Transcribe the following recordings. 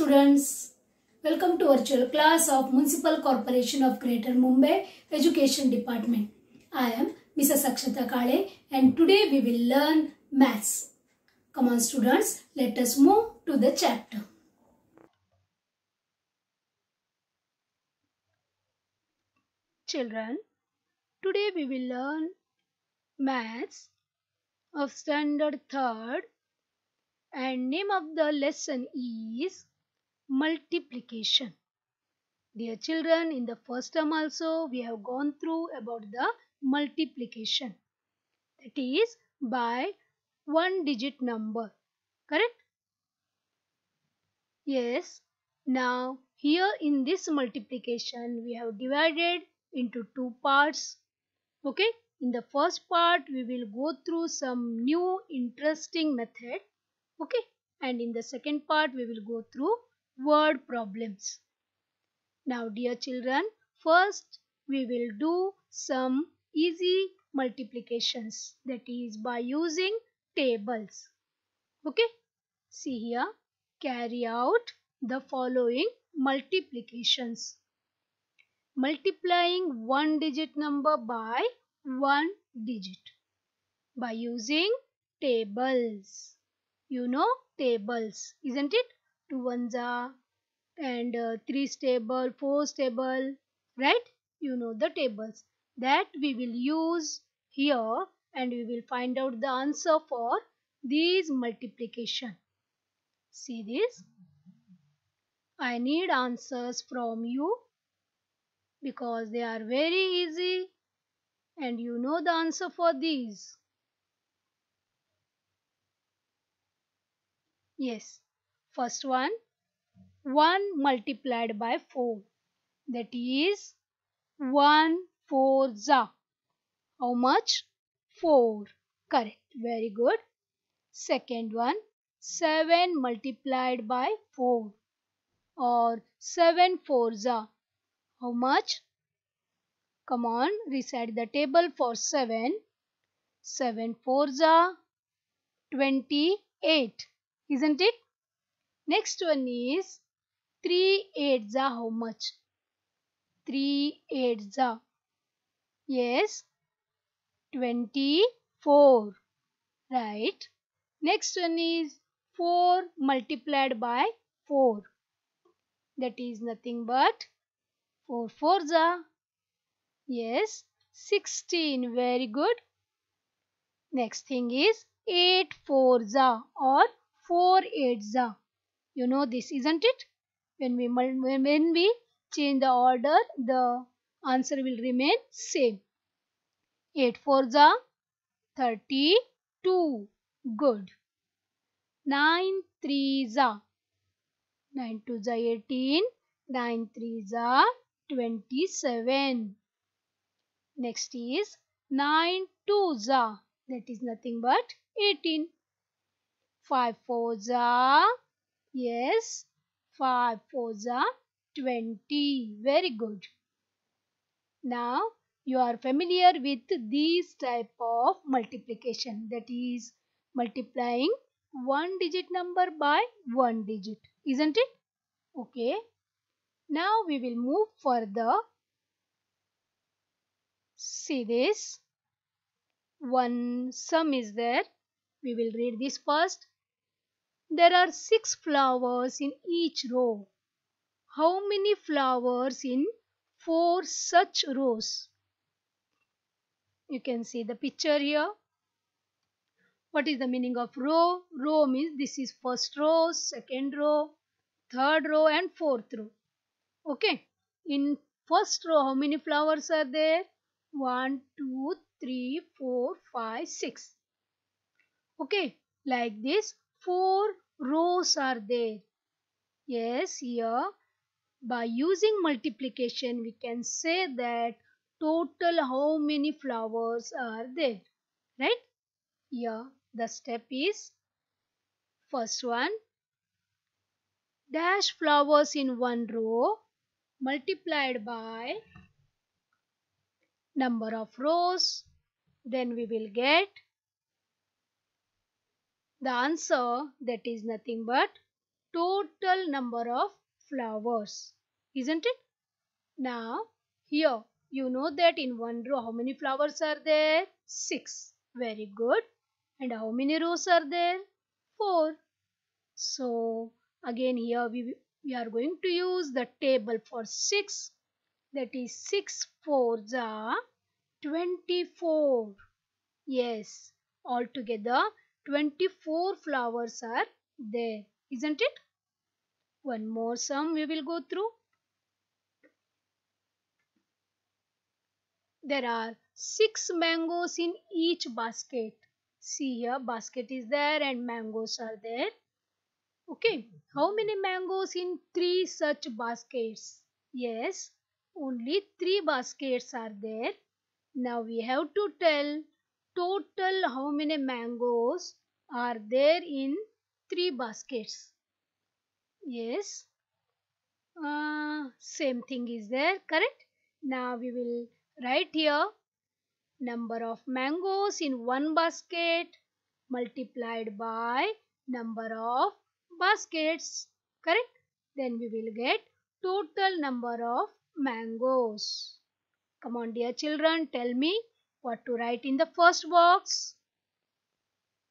students, welcome to virtual class of Municipal Corporation of Greater Mumbai Education Department. I am Mrs. Akshata Kale and today we will learn maths. Come on students, let us move to the chapter. Children, today we will learn maths of standard 3rd and name of the lesson is multiplication. Dear children, in the first term also we have gone through about the multiplication. That is by one digit number. Correct? Yes. Now here in this multiplication we have divided into two parts. Okay. In the first part we will go through some new interesting method. Okay. And in the second part we will go through word problems. Now dear children, first we will do some easy multiplications, that is by using tables. Okay, see here, carry out the following multiplications. Multiplying one digit number by one digit by using tables. You know tables, isn't it? 2 ones are and 3 stable, 4 stable, right? You know the tables that we will use here and we will find out the answer for these multiplication. See this? I need answers from you because they are very easy and you know the answer for these. Yes, first one, 1 multiplied by 4, that is 1 4 za. How much? 4. Correct. Very good. Second one, 7 multiplied by 4 or 7 4 za. How much? Come on, recite the table for 7. 7 4 za 28. Isn't it? Next one is 3 8 za. How much? 3 8 za. Yes. 24. Right. Next one is 4 multiplied by 4. That is nothing but 4 4 za. Yes. 16. Very good. Next thing is 8 4 za or 4 8 za. You know this, isn't it? When we change the order, the answer will remain same. 8 4 za 32. Good. 9 3 za. 9 2 za 18. 9 3 za 27. Next is 9 2 za. That is nothing but 18. 5 4 za. Yes. 5 4 za 20. Very good. Now you are familiar with these type of multiplication, that is multiplying one digit number by one digit, isn't it? Okay. Now we will move further. See this. One sum is there. We will read this first. There are 6 flowers in each row. How many flowers in 4 such rows? You can see the picture here. What is the meaning of row? Row means this is first row, second row, third row and fourth row. Okay. In first row, how many flowers are there? 1, 2, 3, 4, 5, 6. Okay. Like this, 4 rows are there. Yes, here by using multiplication we can say that total how many flowers are there. Right? Here the step is first one, dash flowers in one row multiplied by number of rows. Then we will get the answer, that is nothing but total number of flowers, isn't it? Now, here you know that in one row how many flowers are there? 6. Very good. And how many rows are there? 4. So, again here we are going to use the table for 6. That is 6 fours are 24. Yes, altogether 24 flowers are there, isn't it? One more sum we will go through. There are 6 mangoes in each basket. See here, basket is there and mangoes are there. Okay, how many mangoes in 3 such baskets? Yes, only 3 baskets are there. Now we have to tell total how many mangoes are there in 3 baskets. Yes, same thing is there, correct? Now we will write here number of mangoes in one basket multiplied by number of baskets, correct? Then we will get total number of mangoes. Come on dear children, tell me what to write in the first box.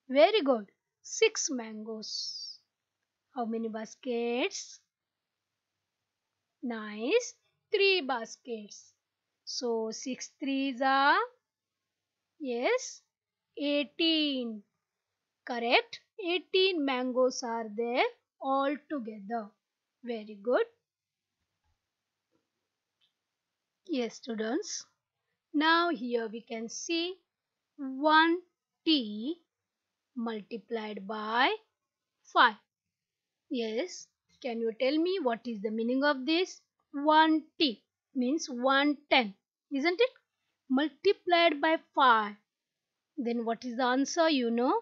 Very good. 6 mangoes. How many baskets? Nice. 3 baskets. So 6 threes are, yes, 18. Correct. 18 mangoes are there all together. Very good. Yes, students. Now here we can see 1t multiplied by 5. Yes. Can you tell me what is the meaning of this? 1t means 110, isn't it? Multiplied by 5. Then what is the answer, you know?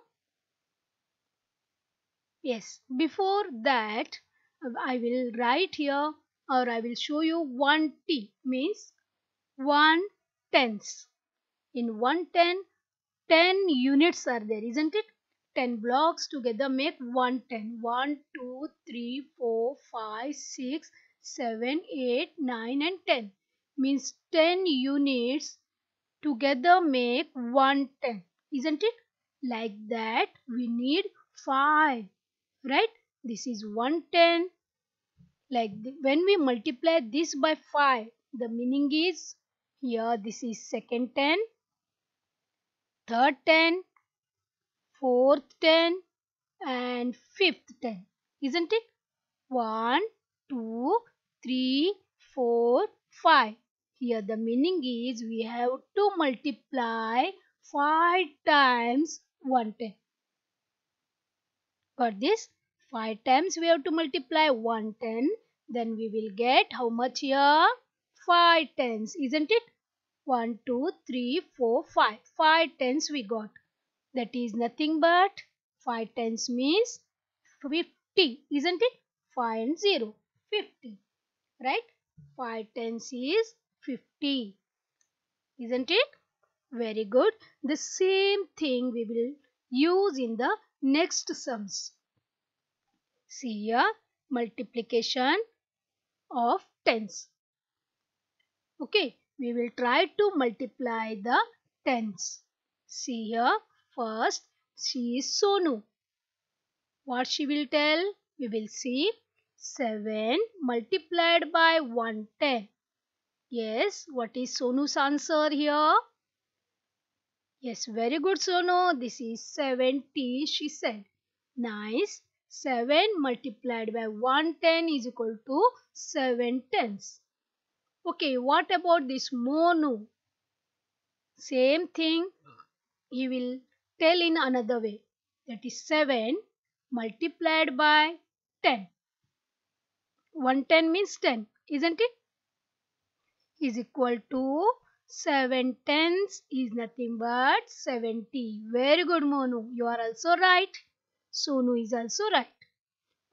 Yes. Before that, I will write here or I will show you 1t means 1/10. In 110, 10 units are there, isn't it? 10 blocks together make 110. 1, 2, 3, 4, 5, 6, 7, 8, 9 and 10. Means 10 units together make 110. Isn't it? Like that we need 5. Right? This is 110. When we multiply this by 5, the meaning is here this is second 10, third 10, fourth 10 and fifth 10, isn't it? 1, 2, 3, 4, 5. Here the meaning is we have to multiply 5 times 110. Got this? 5 times we have to multiply 110. Then we will get how much here? 5 tens, isn't it? 1, 2, 3, 4, 5. 5 tens we got. That is nothing but 5 tens means 50, isn't it? 5 and 0, 50. Right? 5 tens is 50. Isn't it? Very good. The same thing we will use in the next sums. See here, multiplication of tens. Okay, we will try to multiply the tens. See here, first she is Sonu. What she will tell? We will see 7 multiplied by 110. Yes, what is Sonu's answer here? Yes, very good Sonu. This is 70, she said. Nice. 7 multiplied by 110 is equal to 7 tenths. Okay, what about this Monu? Same thing he will tell in another way. That is 7 multiplied by 10. 110 means 10, isn't it? Is equal to 7 tenths is nothing but 70. Very good Monu. You are also right. Sonu is also right.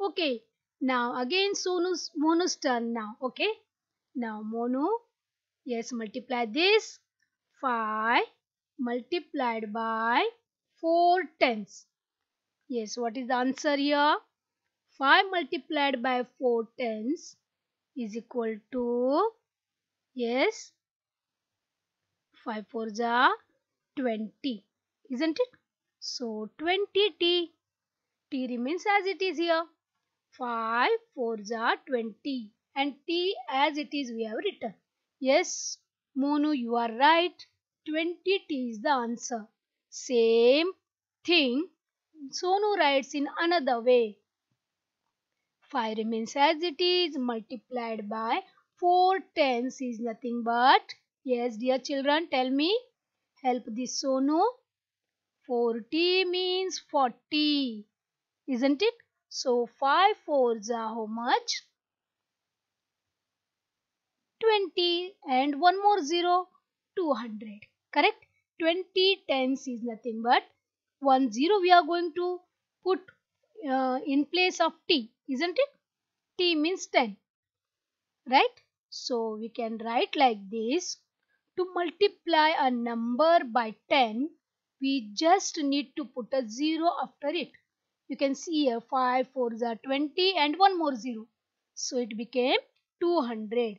Okay. Now again Monu's turn now. Okay. Now Monu. Yes, multiply this. 5 multiplied by 4 tenths. Yes, what is the answer here? 5 multiplied by 4 tens is equal to, yes, 5 fours are 20, isn't it? So 20t, t remains as it is here. 5 fours are 20 and t as it is we have written. Yes, Monu, you are right. 20t is the answer. Same thing Sonu writes in another way. 5 remains as it is multiplied by 4 tens is nothing but, yes dear children, tell me, help this Sonu. 40 means 40, isn't it? So 5 fours are how much? 20 and one more 0, 200. Correct? 20 tens is nothing but 1 0 we are going to put in place of t, isn't it? T means 10, right? So we can write like this. To multiply a number by 10, we just need to put a 0 after it. You can see here 5 4s are 20 and one more 0. So it became 200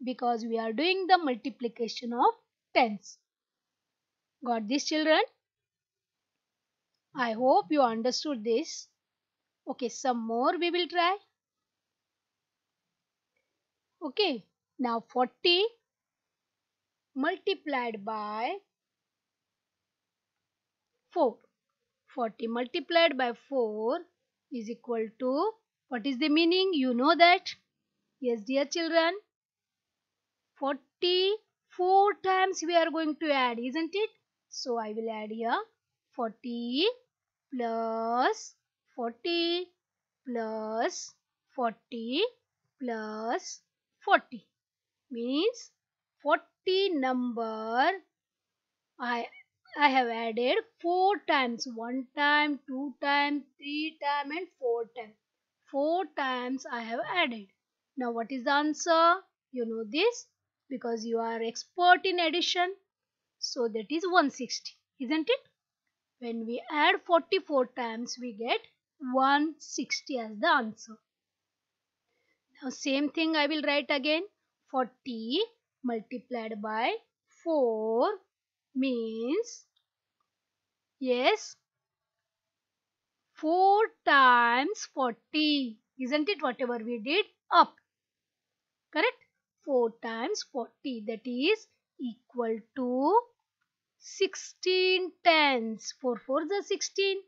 because we are doing the multiplication of tens. Got this, children? I hope you understood this. Okay, some more we will try. Okay, now 40 multiplied by 4. 40 multiplied by 4 is equal to, what is the meaning? You know that? Yes, dear children. 44 times we are going to add, isn't it? So I will add here 40 plus 40 plus 40 plus 40 means 40 number I have added 4 times. 1 time, 2 times, 3 times and 4 times. 4 times I have added. Now what is the answer? You know this because you are expert in addition. So that is 160, isn't it? When we add 44 times we get 160 as the answer. Now same thing I will write again. 40 multiplied by 4 means, yes, 4 times 40. Isn't it? Whatever we did up. Correct? 4 times 40, that is equal to 16 tens. 4 4s are 16.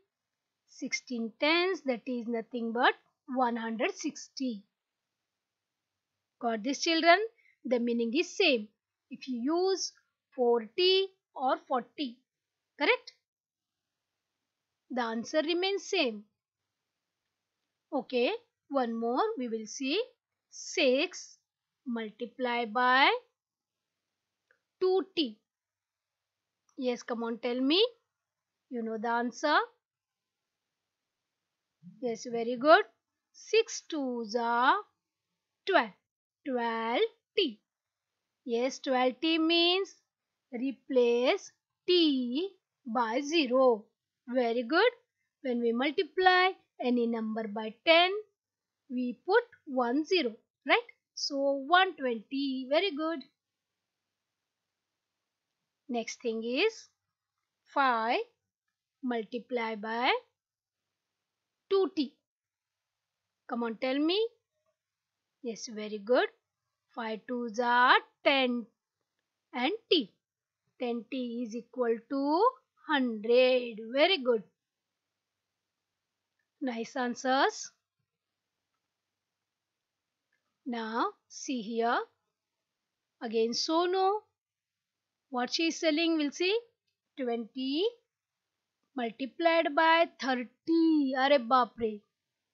16 tens, that is nothing but 160. Got this, children? The meaning is same if you use 40 or 40. Correct? The answer remains same. Okay, one more we will see. 6 multiplied by 2t. Yes, come on, tell me. You know the answer. Yes, very good. 6 2s are 12. 12t. Yes, 12t means replace t by 0. Very good. When we multiply any number by 10, we put 1 0, right? So 120. Very good. Next thing is 5 multiplied by 2t. Come on, tell me. Yes, very good. 5 2s are 10 and t. 10t is equal to 100. Very good. Nice answers. Now see here. Again Sonu. What she is telling, we'll see. 20 multiplied by 30. Are bapre.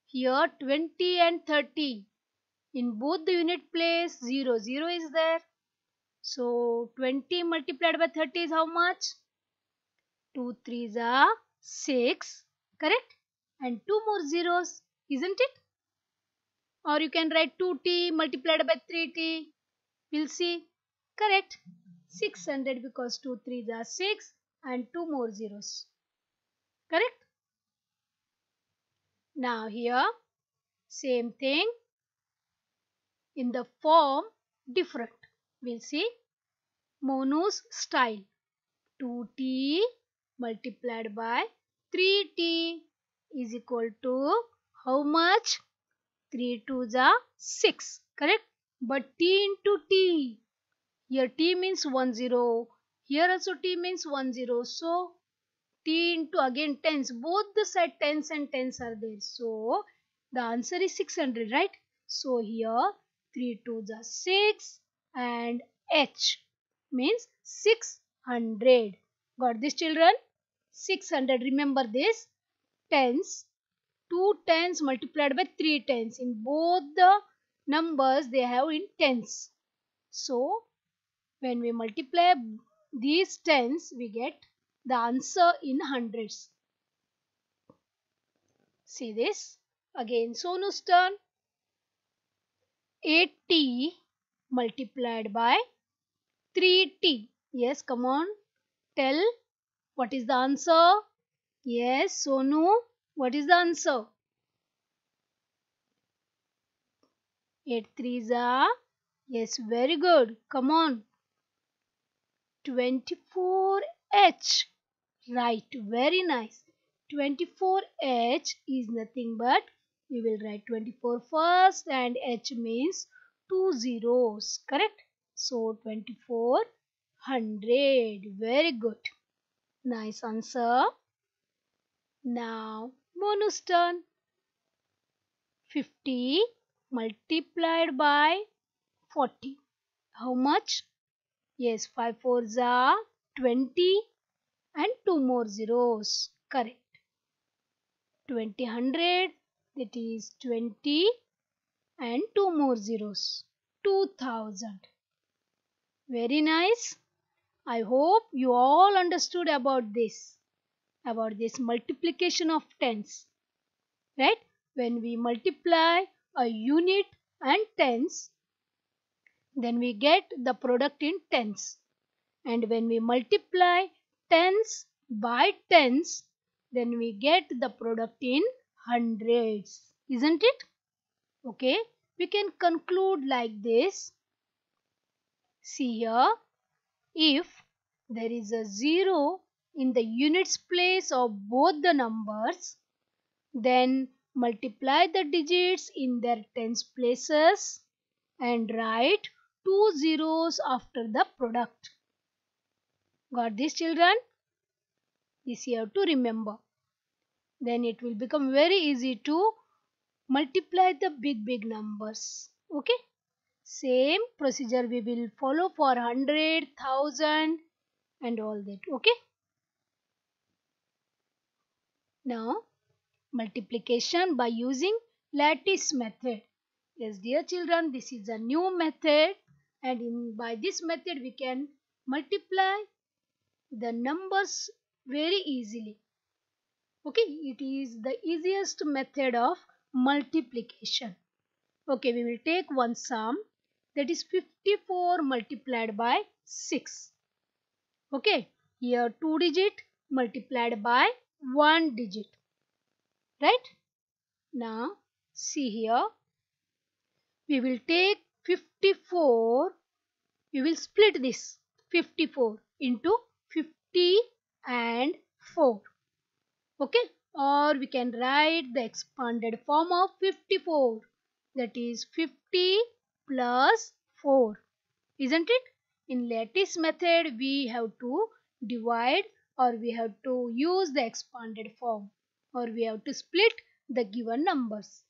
Here 20 and 30. In both the unit place 0 0 is there. So 20 multiplied by 30 is how much? 2 3s are 6. Correct? And 2 more zeros, isn't it? Or you can write 2t multiplied by 3t. We'll see. Correct. 600 because 2 3s are 6 and 2 more zeros. Correct? Now here Same thing in the form different. We'll see Monu's style. 2t multiplied by 3t is equal to how much? 3 2s are 6, correct? But t into t, here t means 1 0, here also t means 1 0, so t into again tens, both the side tens and tens are there, so the answer is 600, right? So here 3 2s are 6 and h means 600. Got this, children? 600, remember this, tens, 2 tens multiplied by 3 tens. In both the numbers they have in tens. So when we multiply these tens, we get the answer in hundreds. See this? Again Sonu's turn. 8t multiplied by 3t. Yes, come on. Tell what is the answer? Yes, Sonu, what is the answer? 8 threes are, yes, very good. Come on. 24h. Right, very nice. 24h is nothing but, we will write 24 first and h means 2 zeros, correct? So 2400. Very good. Nice answer. Now Monu's turn. 50 multiplied by 40. How much? Yes, 5 fours are 20 and 2 more zeros. Correct. 2000, that is 20 and 2 more zeros. 2000. Very nice. I hope you all understood about this multiplication of tens. Right? When we multiply a unit and tens, then we get the product in tens. And when we multiply tens by tens, then we get the product in hundreds. Isn't it? Okay, we can conclude like this. See here, if there is a 0 in the units place of both the numbers, then multiply the digits in their tens places and write 2 zeros after the product. Got this, children? This you have to remember. Then it will become very easy to multiply the big numbers. Okay? Same procedure we will follow for 100, 1000 and all that. Okay? Now, multiplication by using lattice method. Yes, dear children, this is a new method, and by this method we can multiply the numbers very easily. Okay, it is the easiest method of multiplication. Okay, we will take one sum, that is 54 multiplied by 6. Okay, here 2 digit multiplied by 1 digit. Right? Now, see here, we will take 54, we will split this 54 into 50 and 4. Okay, or we can write the expanded form of 54, that is 50 plus 4. Isn't it? In lattice method we have to divide, or we have to use the expanded form, or we have to split the given numbers.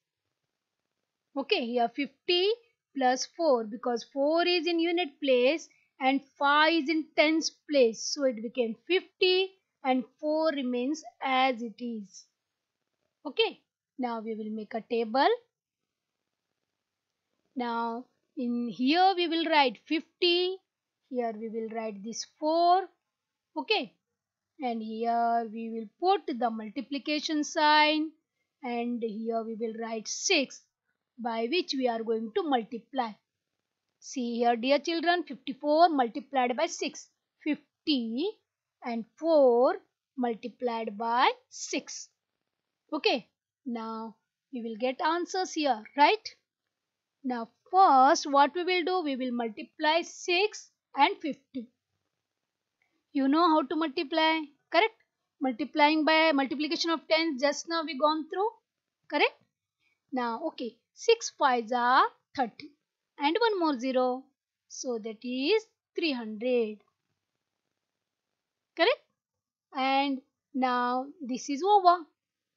Okay, here 50 plus 4, because 4 is in unit place and 5 is in tens place, so it became 50 and 4 remains as it is. Okay, now we will make a table. Now in here we will write 50, here we will write this 4. Okay, and here we will put the multiplication sign, and here we will write 6, by which we are going to multiply. See here, dear children, 54 multiplied by 6, 50 and 4 multiplied by 6. Okay, now we will get answers here, right? Now first what we will do, we will multiply 6 and 50. You know how to multiply, correct? Multiplying by multiplication of 10 just now we gone through, correct? Now okay, 6 5s are 30 and one more 0, so that is 300, correct? And now this is over,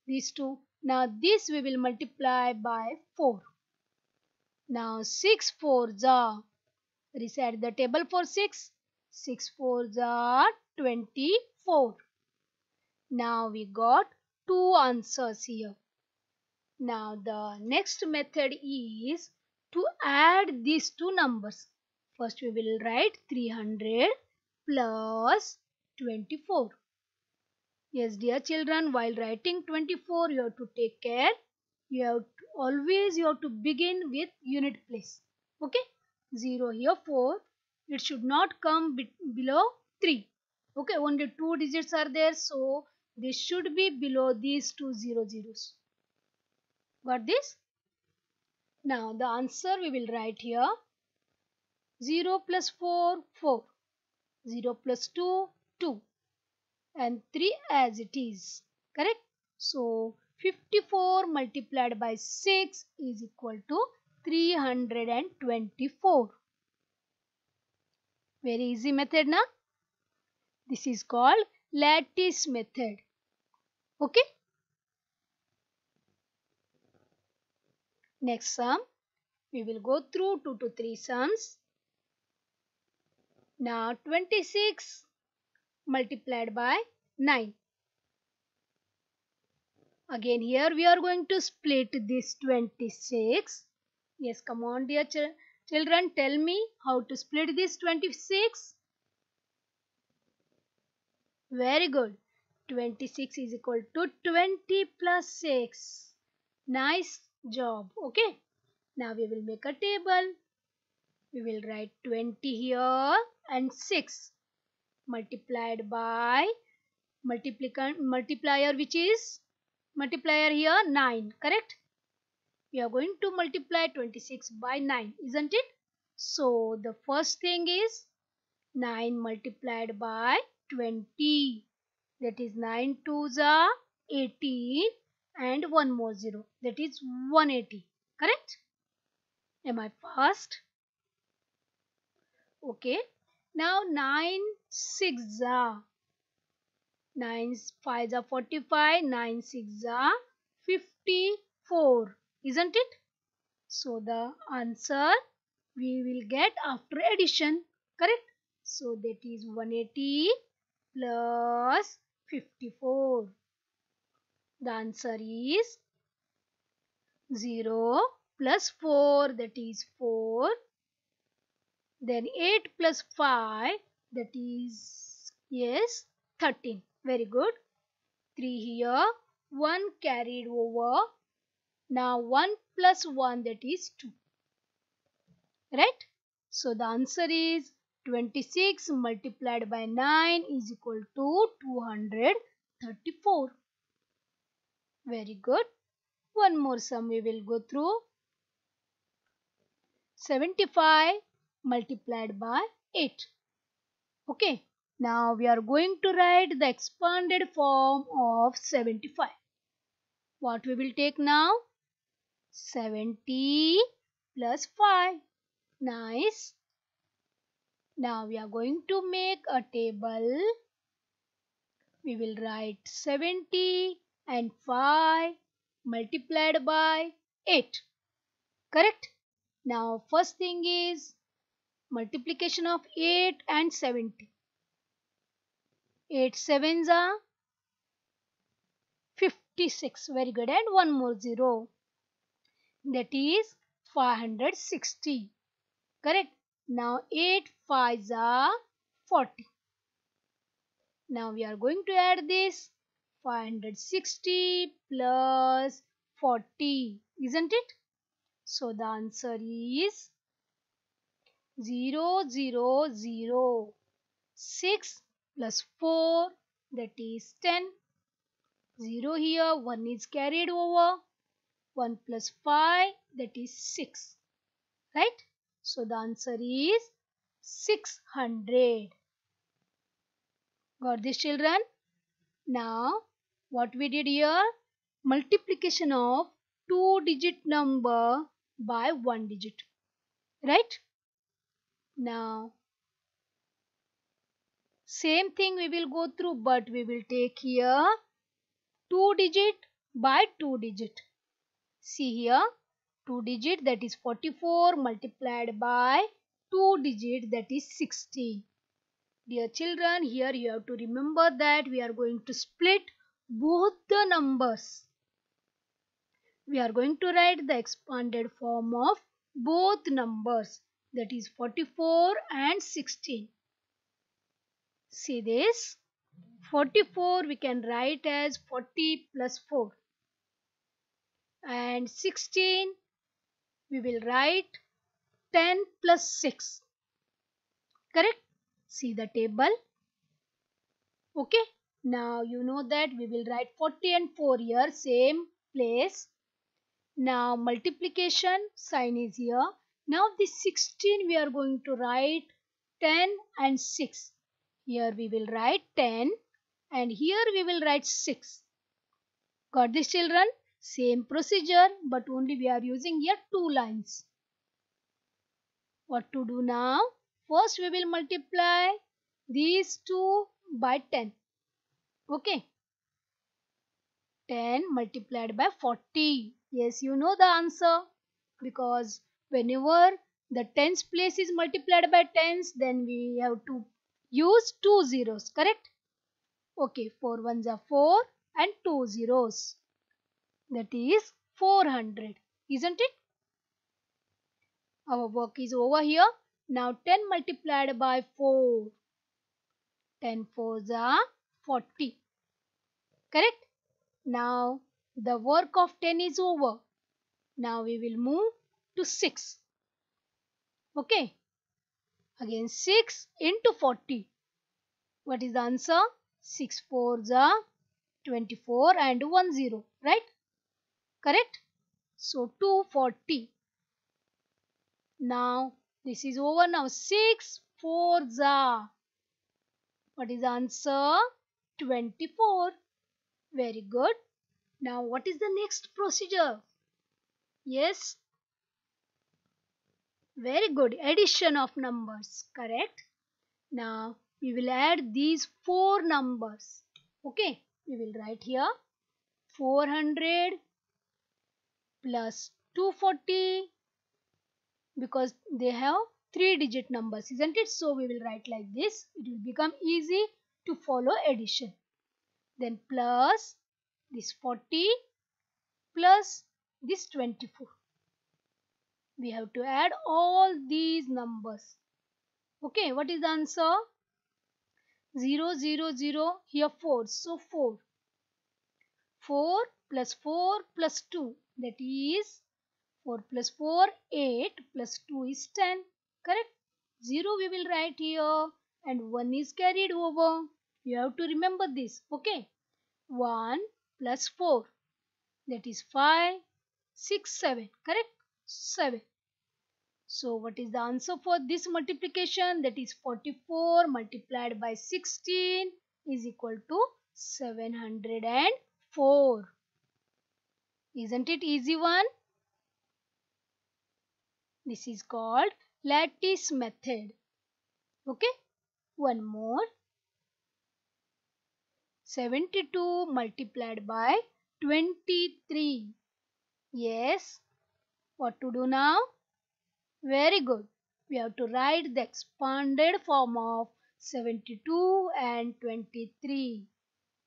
these two. Now this we will multiply by 4. Now 6 4s are, reset the table for 6. 6 4s are 24. Now we got two answers here. Now the next method is to add these two numbers. First we will write 300 plus 24. Yes dear children, while writing 24 you have to take care. You have to begin with unit place. Okay? 0 here 4. It should not come below 3. Okay, only 2 digits are there, so this should be below these two zeros. Got this? Now the answer we will write here. 0 plus 4, 4. 0 plus 2, 2. And 3 as it is. Correct? So 54 multiplied by 6 is equal to 324. Very easy method na? This is called lattice method. Okay? Next sum. We will go through 2 to 3 sums. Now 26 multiplied by 9. Again here we are going to split this 26. Yes, come on dear children, tell me how to split this 26. Very good. 26 is equal to 20 plus 6. Nice job. Okay. Now we will make a table. We will write 20 here and 6 multiplied by multiplier, which is multiplier here 9, correct? We are going to multiply 26 by 9, isn't it? So the first thing is 9 multiplied by 20, that is 9 2s are 18 and one more 0, that is 180, correct? Am I fast? Okay. Now 9 6s are, 9 5s are 45, 9 6s are 54, isn't it? So the answer we will get after addition, correct? So that is 180 plus 54. The answer is 0 plus 4, that is 4. Then 8 plus 5, that is, yes, 13. Very good. 3 here, 1 carried over. Now 1 plus 1, that is 2. Right? So the answer is 26 multiplied by 9 is equal to 234. Very good. One more sum we will go through. 75 multiplied by 8. Okay. Now we are going to write the expanded form of 75. What we will take now? 70 plus 5. Nice. Now we are going to make a table. We will write 70 and 5 multiplied by 8. Correct? Now first thing is multiplication of 8 and 70. 8 7s are 56. Very good. And one more 0. That is 560. Correct? Now 8 5s are 40. Now we are going to add this 560 plus 40, isn't it? So the answer is 0 0 0. 6 plus 4, that is 10. 0 here, 1 is carried over. 1 plus 5, that is 6. Right? So the answer is 600. Got this, children? Now, what we did here? Multiplication of 2-digit number by 1 digit. Right? Now, same thing we will go through, but we will take here 2 digit by 2 digit. See here, 2 digit, that is 44, multiplied by 2 digit, that is 60. Dear children, here you have to remember that we are going to split both the numbers. We are going to write the expanded form of both numbers, that is 44 and 16. See this, 44 we can write as 40 plus 4, and 16 we will write 10 plus 6. Correct? See the table. Okay. Now you know that we will write 40 and 4 here, same place. Now multiplication sign is here. Now this 16 we are going to write 10 and 6. Here we will write 10 and here we will write 6. Got this, children? Same procedure, but only we are using here 2 lines. What to do now? First we will multiply these two by 10. Okay. 10 multiplied by 40. Yes, you know the answer. Because whenever the tens place is multiplied by tens, then we have to use 2 zeros. Correct? Okay. 4 ones are 4 and 2 zeros. That is 400. Isn't it? Our work is over here. Now 10 multiplied by 4. 10 fours are 40. Correct? Now the work of 10 is over. Now we will move to 6. Okay. Again 6 into 40. What is the answer? 6 fours are 24 and 1 0. Right? Correct? So 240. Now this is over now. 6 fours are. What is the answer? 24. Very good. Now what is the next procedure? Yes. Very good. Addition of numbers. Correct. Now we will add these 4 numbers. Okay. We will write here 400 plus 240 because they have 3-digit numbers, isn't it? So we will write like this. It will become easy to follow addition. Then plus this 40 plus this 24. We have to add all these numbers. Okay, what is the answer? 0, 0, 0. Here 4. So 4. 4 plus 4 plus 2. That is 4 plus 4, 8 plus 2 is 10. Correct? 0 we will write here and 1 is carried over. You have to remember this. Okay? 1 plus 4. That is 5, 6, 7. Correct? 7. So what is the answer for this multiplication? That is 44 multiplied by 16 is equal to 704. Isn't it easy one? This is called lattice method. Okay? One more. 72 multiplied by 23. Yes. What to do now? Very good. We have to write the expanded form of 72 and 23.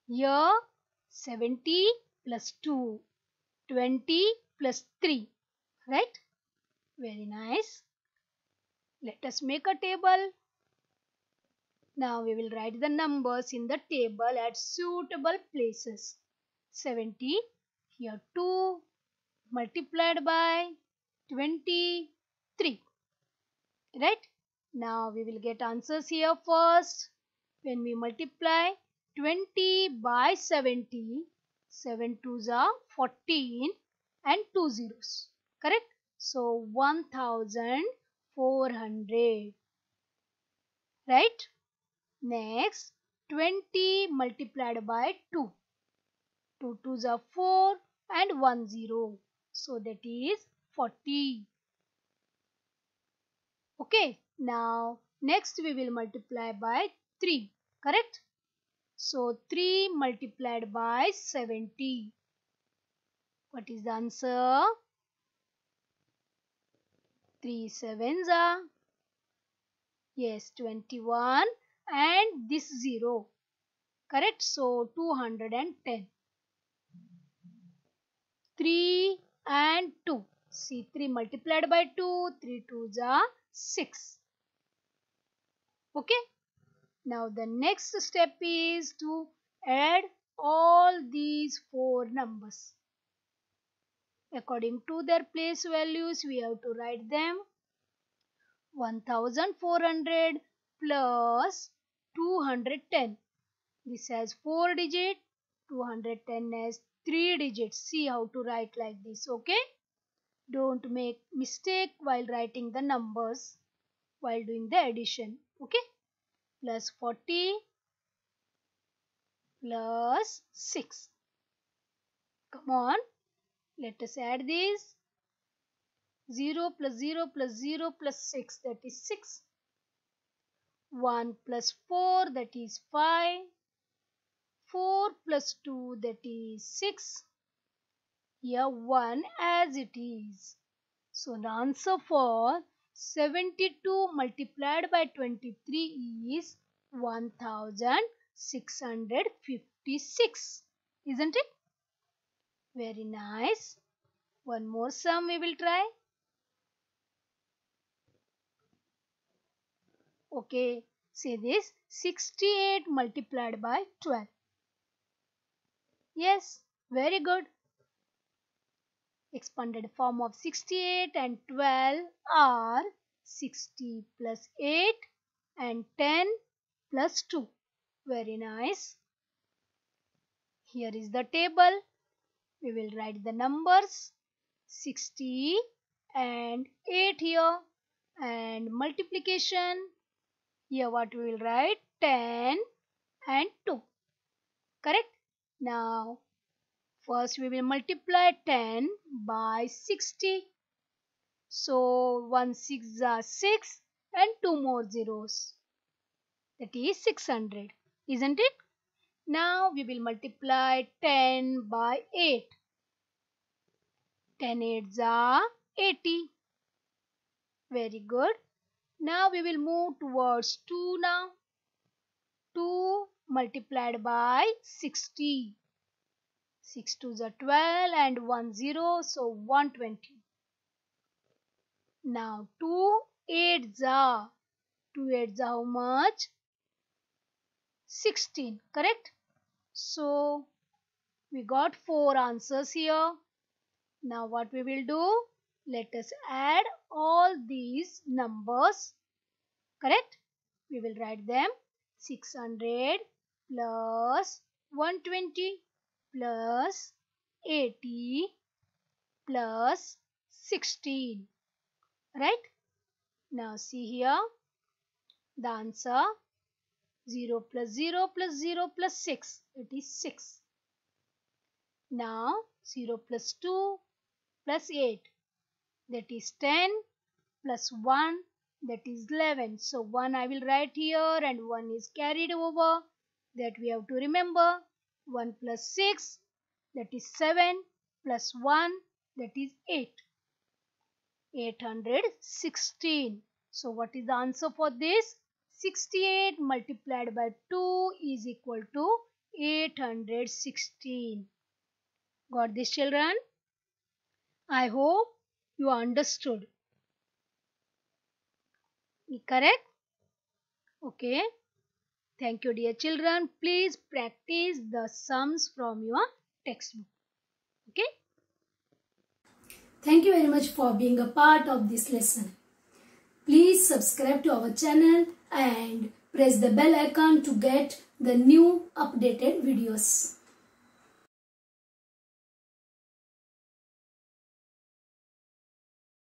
Here 70 plus 2. 20 plus 3. Right? Very nice. Let us make a table. Now we will write the numbers in the table at suitable places. 70, here 2 multiplied by 23. Right? Now we will get answers here first. When we multiply 20 by 70, 7 2s are 14. and 2 zeros. Correct? So 1400. Right? Next, 20 multiplied by 2. 2 2s are 4 and 1 0. So that is 40. Okay. Now, next we will multiply by 3. Correct? So 3 multiplied by 70. What is the answer? 3 sevens are, yes, 21 and this 0. Correct? So 210. 3 and 2. See, 3 multiplied by 2, 3 2s are 6. Okay? Now the next step is to add all these 4 numbers. According to their place values, we have to write them. 1400 plus 210. This has 4 digits. 210 has 3 digits. See how to write like this, okay? Don't make mistake while writing the numbers while doing the addition, okay? Plus 40 plus 6. Come on, let us add this. 0 plus 0 plus 0 plus 6, that is 6. 1 plus 4, that is 5. 4 plus 2, that is 6. Here 1 as it is. So the answer for 72 multiplied by 23 is 1656. Isn't it? Very nice. One more sum we will try. Okay, say this, 68 multiplied by 12. Yes, very good. Expanded form of 68 and 12 are 60 plus 8 and 10 plus 2. Very nice. Here is the table. We will write the numbers 60 and 8 here, and multiplication. Here what we will write? 10 and 2. Correct? Now, first we will multiply 10 by 60. So 1 6 are 6 and 2 more zeros. That is 600. Isn't it? Now we will multiply 10 by 8. 10 8s are 80. Very good. Now we will move towards 2 now. 2 multiplied by 60. 6 2s are 12 and 1 0, so 120. Now 2 8s are, 2 8s are how much? 16, correct? So we got 4 answers here. Now what we will do? Let us add all these numbers. Correct? We will write them 600 plus 120 plus 80 plus 16. Right? Now see here. The answer 0 plus 0 plus 0 plus 6. It is 6. Now 0 plus 2 plus 8. That is 10 plus 1. That is 11. So 1 I will write here and 1 is carried over. That we have to remember. 1 plus 6. That is 7 plus 1. That is 8. 816. So what is the answer for this? 68 multiplied by 2 is equal to 816. Got this, children? I hope you understood. Correct? Okay. Thank you, dear children. Please practice the sums from your textbook. Okay? Thank you very much for being a part of this lesson. Please subscribe to our channel and press the bell icon to get the new updated videos.